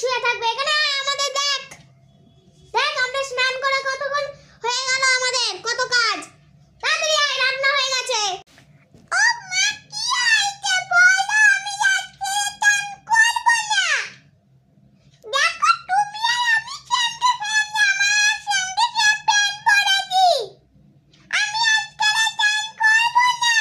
শুয়ে থাকবে এখানে। আমাদের দেখ দেখ আমরা স্নান করে কতক্ষণ হয়ে গেল, আমাদের কত কাজ। তাড়াতাড়ি আয়, রান্না হয়ে গেছে। ও মা, কি হইছে বলো? আমি যাচ্ছি, চান করব না। দেখো তুমি আর আমি সেমটে সেম জামা, সেমটে সেম প্যান্ট পরেছি। আমি আজকে আর চান করব না।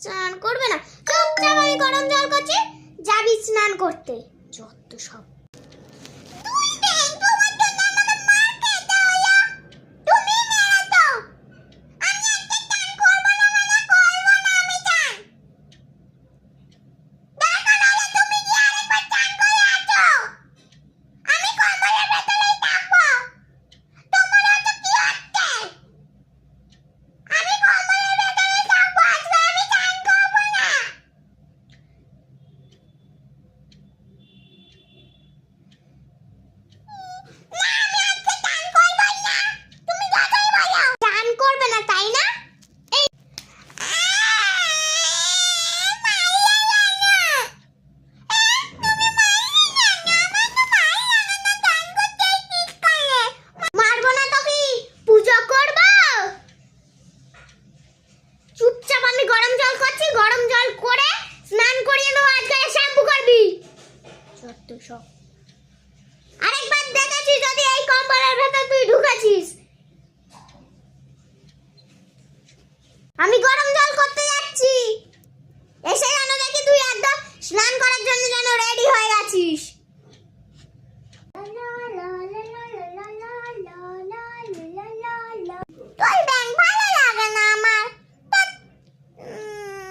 স্নান করবে না, চুপচাপ আমি গরম জল করছি, যাবি স্নান করতে। যত সব তুই দেখ, তোমার জন্য আমাকে মার খেতে হলো। তুমি মেরেছো। আমি আজকে স্নান করব না, মানে করব না আমি স্নান। দেখো নাহলে তুমি গিয়ে আরেকবার স্নান করে আসো। আমি কম্বলের ভেতরেই থাকবো। তোমার হয়তো কি হচ্ছে? আমি কম্বলের ভেতরেই থাকবো, আজকে আমি স্নান করব না। চান করবে না তাই না? এই মারবো না তো কি, পূজা করবো? চুপচাপ আমি গরম জল করছি, গরম জল করে স্নান করিয়ে নেবো। আজকে শ্যাম্পু করবি। যত সব আরেকবার দেখেছি যদি এই কম্বলের ভেতর তুই ঢুকেছিস। আমি গরম